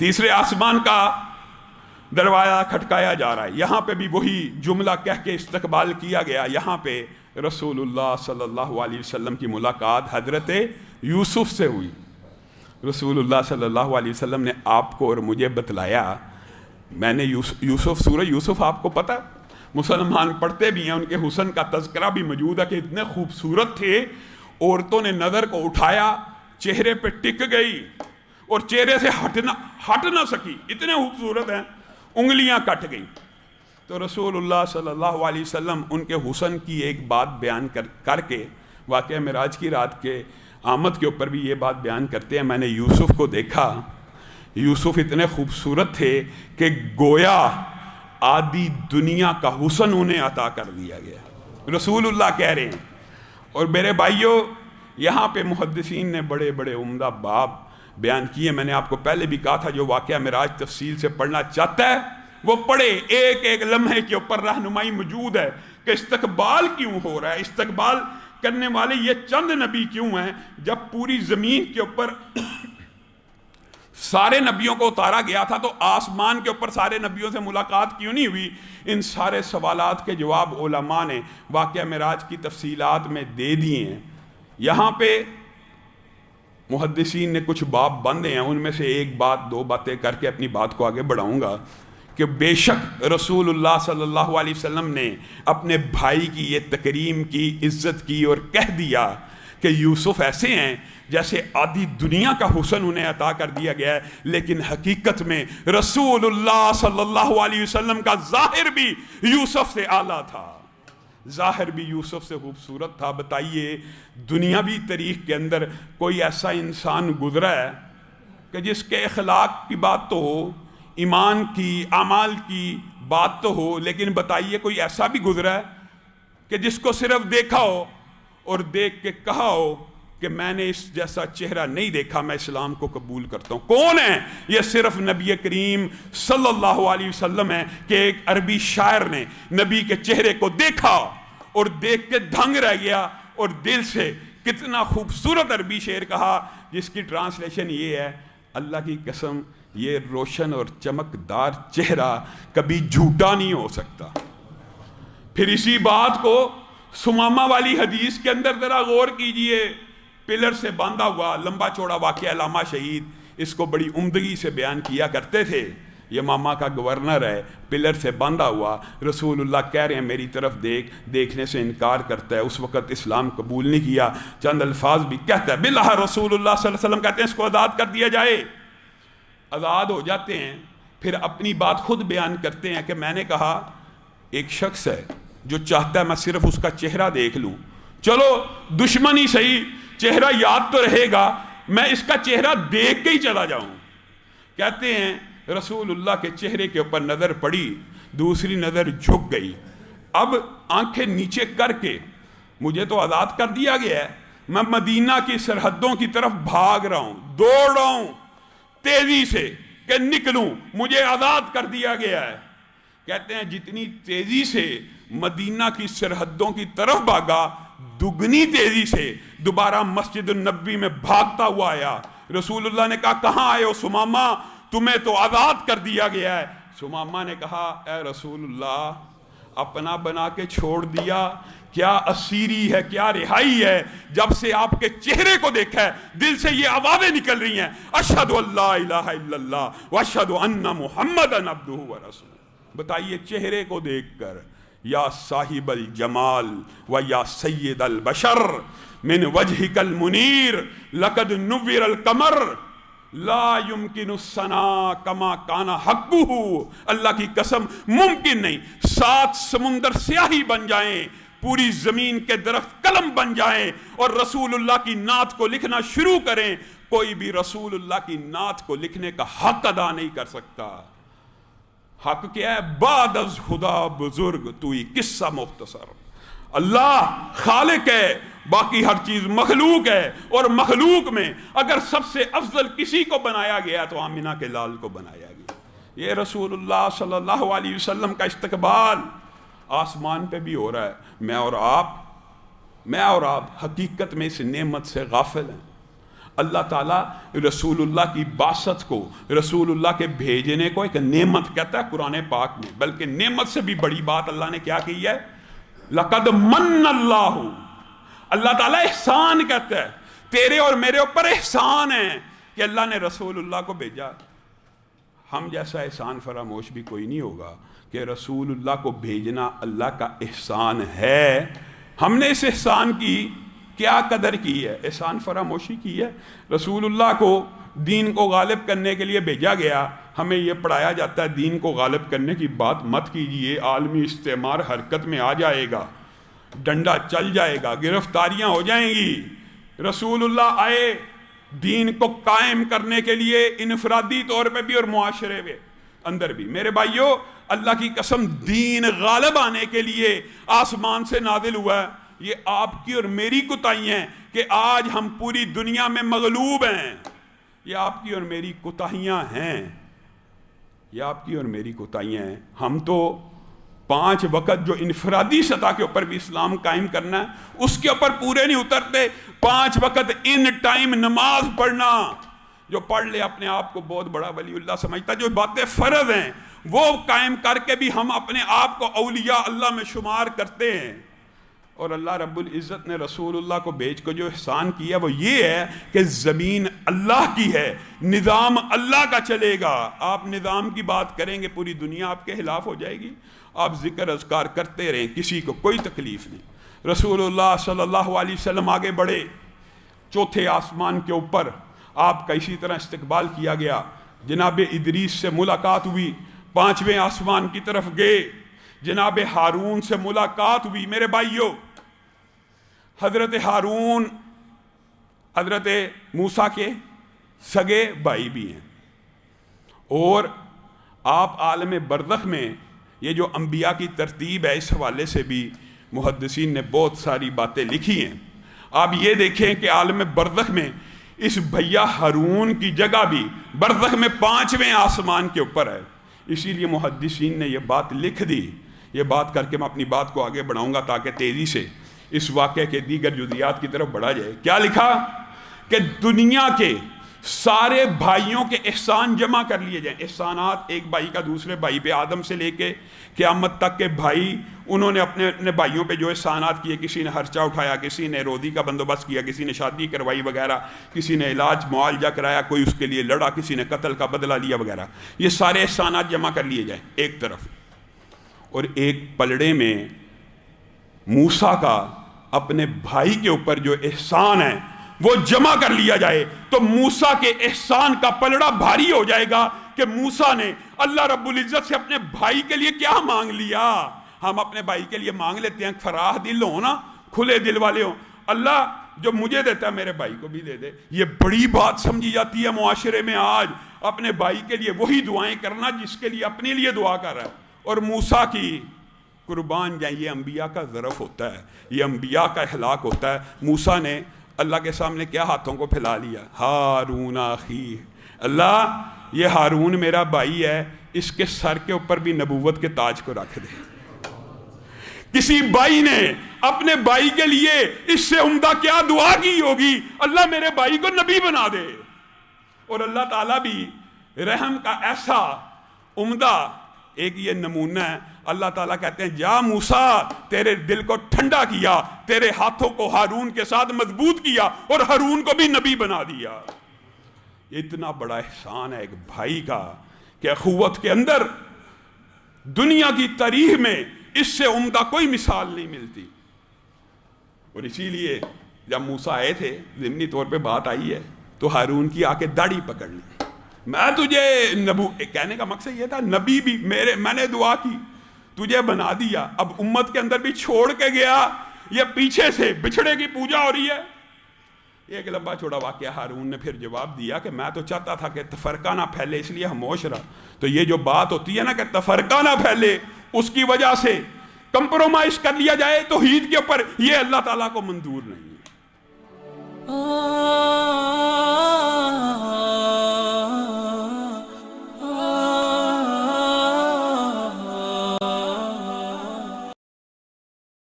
تیسرے آسمان کا دروازہ کھٹکایا جا رہا ہے، یہاں پہ بھی وہی جملہ کہہ کے استقبال کیا گیا۔ یہاں پہ رسول اللہ صلی اللہ علیہ وسلم کی ملاقات حضرت یوسف سے ہوئی۔ رسول اللہ صلی اللہ علیہ وسلم نے آپ کو اور مجھے بتلایا، میں نے یوسف سورہ یوسف آپ کو پتہ، مسلمان پڑھتے بھی ہیں، ان کے حسن کا تذکرہ بھی موجود ہے کہ اتنے خوبصورت تھے، عورتوں نے نظر کو اٹھایا، چہرے پہ ٹک گئی اور چہرے سے ہٹ نہ سکی، اتنے خوبصورت ہیں، انگلیاں کٹ گئیں۔ تو رسول اللہ صلی اللہ علیہ وسلم ان کے حسن کی ایک بات بیان کر کے واقعہ معراج کی رات کے آمد کے اوپر بھی یہ بات بیان کرتے ہیں، میں نے یوسف کو دیکھا، یوسف اتنے خوبصورت تھے کہ گویا آدھی دنیا کا حسن انہیں عطا کر دیا گیا، رسول اللہ کہہ رہے ہیں۔ اور میرے بھائیوں، یہاں پہ محدثین نے بڑے بڑے عمدہ باب بیان کیے، میں نے آپ کو پہلے بھی کہا تھا جو واقعہ معراج تفصیل سے پڑھنا چاہتا ہے وہ پڑھے، ایک ایک لمحے کے اوپر رہنمائی موجود ہے کہ استقبال کیوں ہو رہا ہے، استقبال کرنے والے یہ چند نبی کیوں ہیں، جب پوری زمین کے اوپر سارے نبیوں کو اتارا گیا تھا تو آسمان کے اوپر سارے نبیوں سے ملاقات کیوں نہیں ہوئی؟ ان سارے سوالات کے جواب علماء نے واقعہ معراج کی تفصیلات میں دے دیے ہیں۔ یہاں پہ محدثین نے کچھ باب بندے ہیں، ان میں سے ایک بات دو باتیں کر کے اپنی بات کو آگے بڑھاؤں گا کہ بے شک رسول اللہ صلی اللہ علیہ وسلم نے اپنے بھائی کی یہ تکریم کی، عزت کی اور کہہ دیا کہ یوسف ایسے ہیں جیسے آدھی دنیا کا حسن انہیں عطا کر دیا گیا ہے، لیکن حقیقت میں رسول اللہ صلی اللہ علیہ وسلم کا ظاہر بھی یوسف سے اعلیٰ تھا، ظاہر بھی یوسف سے خوبصورت تھا۔ بتائیے دنیاوی تاریخ کے اندر کوئی ایسا انسان گزرا ہے کہ جس کے اخلاق کی بات تو ہو، ایمان کی، اعمال کی بات تو ہو، لیکن بتائیے کوئی ایسا بھی گزرا ہے کہ جس کو صرف دیکھا ہو اور دیکھ کے کہا ہو کہ میں نے اس جیسا چہرہ نہیں دیکھا، میں اسلام کو قبول کرتا ہوں؟ کون ہے یہ؟ صرف نبی کریم صلی اللہ علیہ وسلم ہے کہ ایک عربی شاعر نے نبی کے چہرے کو دیکھا اور دیکھ کے دھنگ رہ گیا اور دل سے کتنا خوبصورت عربی شعر کہا جس کی ٹرانسلیشن یہ ہے، اللہ کی قسم یہ روشن اور چمکدار چہرہ کبھی جھوٹا نہیں ہو سکتا۔ پھر اسی بات کو سمامہ والی حدیث کے اندر ذرا غور کیجئے، پلر سے باندھا ہوا لمبا چوڑا واقعہ، علامہ شہید اس کو بڑی عمدگی سے بیان کیا کرتے تھے۔ یہ ماما کا گورنر ہے، پلر سے باندھا ہوا، رسول اللہ کہہ رہے ہیں میری طرف دیکھ، دیکھنے سے انکار کرتا ہے، اس وقت اسلام قبول نہیں کیا، چند الفاظ بھی کہتا ہے، باللہ رسول اللہ صلی اللہ علیہ وسلم کہتے ہیں اس کو آزاد کر دیا جائے، آزاد ہو جاتے ہیں۔ پھر اپنی بات خود بیان کرتے ہیں کہ میں نے کہا ایک شخص ہے جو چاہتا ہے میں صرف اس کا چہرہ دیکھ لوں، چلو دشمن ہی صحیح، چہرہ یاد تو رہے گا، میں اس کا چہرہ دیکھ کے ہی چلا جاؤں۔ کہتے ہیں رسول اللہ کے چہرے کے اوپر نظر پڑی، دوسری نظر جھک گئی، اب آنکھیں نیچے کر کے مجھے تو آزاد کر دیا گیا ہے، میں مدینہ کی سرحدوں کی طرف بھاگ رہا ہوں، دوڑ رہا ہوں تیزی سے کہ نکلوں، مجھے آزاد کر دیا گیا ہے۔ کہتے ہیں جتنی تیزی سے مدینہ کی سرحدوں کی طرف بھاگا، دگنی تیزی سے دوبارہ مسجد النبوی میں بھاگتا ہوا آیا۔ رسول اللہ نے کہا کہاں آئے ہو سمامہ، تمہیں تو آزاد کر دیا گیا ہے۔ سمامہ نے کہا اے رسول اللہ، اپنا بنا کے چھوڑ دیا، کیا اسیری ہے، کیا رہائی ہے، جب سے آپ کے چہرے کو دیکھا ہے دل سے یہ آوازیں نکل رہی ہیں، اشہد ان لا الہ الا اللہ واشہد ان محمدا عبدہ ورسولہ۔ بتائیے چہرے کو دیکھ کر، یا صاحب الجمال و یا سید البشر من وجہک المنیر لقد نور القمر لا یمکن الثناء کما کان حقہ۔ اللہ کی قسم ممکن نہیں 7 سمندر سیاہی بن جائیں، پوری زمین کے درخت قلم بن جائیں اور رسول اللہ کی نعت کو لکھنا شروع کریں، کوئی بھی رسول اللہ کی نعت کو لکھنے کا حق ادا نہیں کر سکتا۔ حق کیا ہے؟ بعد از خدا بزرگ توئی قصہ مختصر۔ اللہ خالق ہے، باقی ہر چیز مخلوق ہے، اور مخلوق میں اگر سب سے افضل کسی کو بنایا گیا تو آمنہ کے لال کو بنایا گیا۔ یہ رسول اللہ صلی اللہ علیہ وسلم کا استقبال آسمان پہ بھی ہو رہا ہے۔ میں اور آپ حقیقت میں اس نعمت سے غافل ہیں۔ اللہ تعالیٰ رسول اللہ کی باسط کو، رسول اللہ کے بھیجنے کو ایک نعمت کہتا ہے قرآن پاک میں، بلکہ نعمت سے بھی بڑی بات اللہ نے کیا کی ہے؟ لقد من اللہ، اللہ تعالیٰ احسان کہتا ہے، تیرے اور میرے اوپر احسان ہے کہ اللہ نے رسول اللہ کو بھیجا۔ ہم جیسا احسان فراموش بھی کوئی نہیں ہوگا کہ رسول اللہ کو بھیجنا اللہ کا احسان ہے۔ ہم نے اس احسان کی کیا قدر کی ہے؟ احسان فراموشی کی ہے۔ رسول اللہ کو دین کو غالب کرنے کے لیے بھیجا گیا، ہمیں یہ پڑھایا جاتا ہے دین کو غالب کرنے کی بات مت کیجئے، عالمی استعمار حرکت میں آ جائے گا، ڈنڈا چل جائے گا، گرفتاریاں ہو جائیں گی۔ رسول اللہ آئے دین کو قائم کرنے کے لیے، انفرادی طور پہ بھی اور معاشرے میں اندر بھی۔ میرے بھائیوں، اللہ کی قسم دین غالب آنے کے لیے آسمان سے نازل ہوا ہے۔ یہ آپ کی اور میری کوتاہی ہیں کہ آج ہم پوری دنیا میں مغلوب ہیں۔ یہ آپ کی اور میری کوتاہیاں ہیں، یہ آپ کی اور میری کوتاہیاں ہیں۔ ہم تو 5 وقت جو انفرادی سطح کے اوپر بھی اسلام قائم کرنا ہے اس کے اوپر پورے نہیں اترتے۔ 5 وقت ان ٹائم نماز پڑھنا، جو پڑھ لے اپنے آپ کو بہت بڑا ولی اللہ سمجھتا ہے۔ جو باتیں فرض ہیں وہ قائم کر کے بھی ہم اپنے آپ کو اولیاء اللہ میں شمار کرتے ہیں۔ اور اللہ رب العزت نے رسول اللہ کو بھیج کو جو احسان کیا وہ یہ ہے کہ زمین اللہ کی ہے، نظام اللہ کا چلے گا۔ آپ نظام کی بات کریں گے پوری دنیا آپ کے خلاف ہو جائے گی۔ آپ ذکر اذکار کرتے رہیں، کسی کو کوئی تکلیف نہیں۔ رسول اللہ صلی اللہ علیہ وسلم آگے بڑھے، 4تھے آسمان کے اوپر آپ کا اسی طرح استقبال کیا گیا۔ جناب ادریس سے ملاقات ہوئی، 5ویں آسمان کی طرف گئے، جناب ہارون سے ملاقات ہوئی۔ میرے بھائیوں، حضرت ہارون حضرت موسیٰ کے سگے بھائی بھی ہیں، اور آپ عالم برزخ میں یہ جو انبیاء کی ترتیب ہے اس حوالے سے بھی محدثین نے بہت ساری باتیں لکھی ہیں۔ آپ یہ دیکھیں کہ عالم برزخ میں اس بھیا ہارون کی جگہ بھی برزخ میں 5ویں آسمان کے اوپر ہے۔ اسی لیے محدثین نے یہ بات لکھ دی۔ یہ بات کر کے میں اپنی بات کو آگے بڑھاؤں گا تاکہ تیزی سے اس واقعے کے دیگر جزیات کی طرف بڑھا جائے۔ کیا لکھا کہ دنیا کے سارے بھائیوں کے احسان جمع کر لیے جائیں۔ احسانات ایک بھائی کا دوسرے بھائی پہ، آدم سے لے کے قیامت تک کے بھائی، انہوں نے اپنے اپنے بھائیوں پہ جو احسانات کیے، کسی نے خرچہ اٹھایا، کسی نے روزی کا بندوبست کیا، کسی نے شادی کروائی وغیرہ، کسی نے علاج معالجہ کرایا، کوئی اس کے لیے لڑا، کسی نے قتل کا بدلہ لیا وغیرہ۔ یہ سارے احسانات جمع کر لیے جائیں ایک طرف، اور ایک پلڑے میں موسیٰ کا اپنے بھائی کے اوپر جو احسان ہے وہ جمع کر لیا جائے، تو موسیٰ کے احسان کا پلڑا بھاری ہو جائے گا کہ موسیٰ نے اللہ رب العزت سے اپنے بھائی کے لیے کیا مانگ لیا۔ ہم اپنے بھائی کے لیے مانگ لیتے ہیں فراخ دل ہو نا، کھلے دل والے ہوں، اللہ جو مجھے دیتا ہے میرے بھائی کو بھی دے دے۔ یہ بڑی بات سمجھی جاتی ہے معاشرے میں آج، اپنے بھائی کے لیے وہی دعائیں کرنا جس کے لیے اپنے لیے دعا کر رہا ہے۔ اور موسیٰ کی قربان جائیں، یہ انبیاء کا ظرف ہوتا ہے، یہ انبیاء کا اخلاق ہوتا ہے۔ موسیٰ نے اللہ کے سامنے کیا ہاتھوں کو پھیلا لیا، ہارون اخی، اللہ یہ ہارون میرا بھائی ہے، اس کے سر کے اوپر بھی نبوت کے تاج کو رکھ دے۔ کسی بھائی نے اپنے بھائی کے لیے اس سے عمدہ کیا دعا کی ہوگی، اللہ میرے بھائی کو نبی بنا دے۔ اور اللہ تعالیٰ بھی رحم کا ایسا عمدہ ایک یہ نمونہ ہے، اللہ تعالیٰ کہتے ہیں جا موسیٰ، تیرے دل کو ٹھنڈا کیا، تیرے ہاتھوں کو ہارون کے ساتھ مضبوط کیا اور ہارون کو بھی نبی بنا دیا۔ اتنا بڑا احسان ہے ایک بھائی کا کہ اخوت کے اندر دنیا کی تاریخ میں اس سے عمدہ کوئی مثال نہیں ملتی۔ اور اسی لیے جب موسیٰ آئے تھے، ضمنی طور پہ بات آئی ہے، تو ہارون کی آ کے داڑھی پکڑ لی، میں تجھے کہنے کا مقصد یہ تھا نبی بھی میں نے دعا کی، تجھے بنا دیا، اب امت کے اندر بھی چھوڑ کے گیا، یہ پیچھے سے بچھڑے کی پوجا ہو رہی ہے۔ ایک لمبا چوڑا واقعہ، ہارون نے پھر جواب دیا کہ میں تو چاہتا تھا کہ تفرقہ نہ پھیلے، اس لیے خاموش رہا۔ تو یہ جو بات ہوتی ہے نا کہ تفرقہ نہ پھیلے، اس کی وجہ سے کمپرومائز کر لیا جائے توحید کے اوپر، یہ اللہ تعالیٰ کو منظور نہیں ہے۔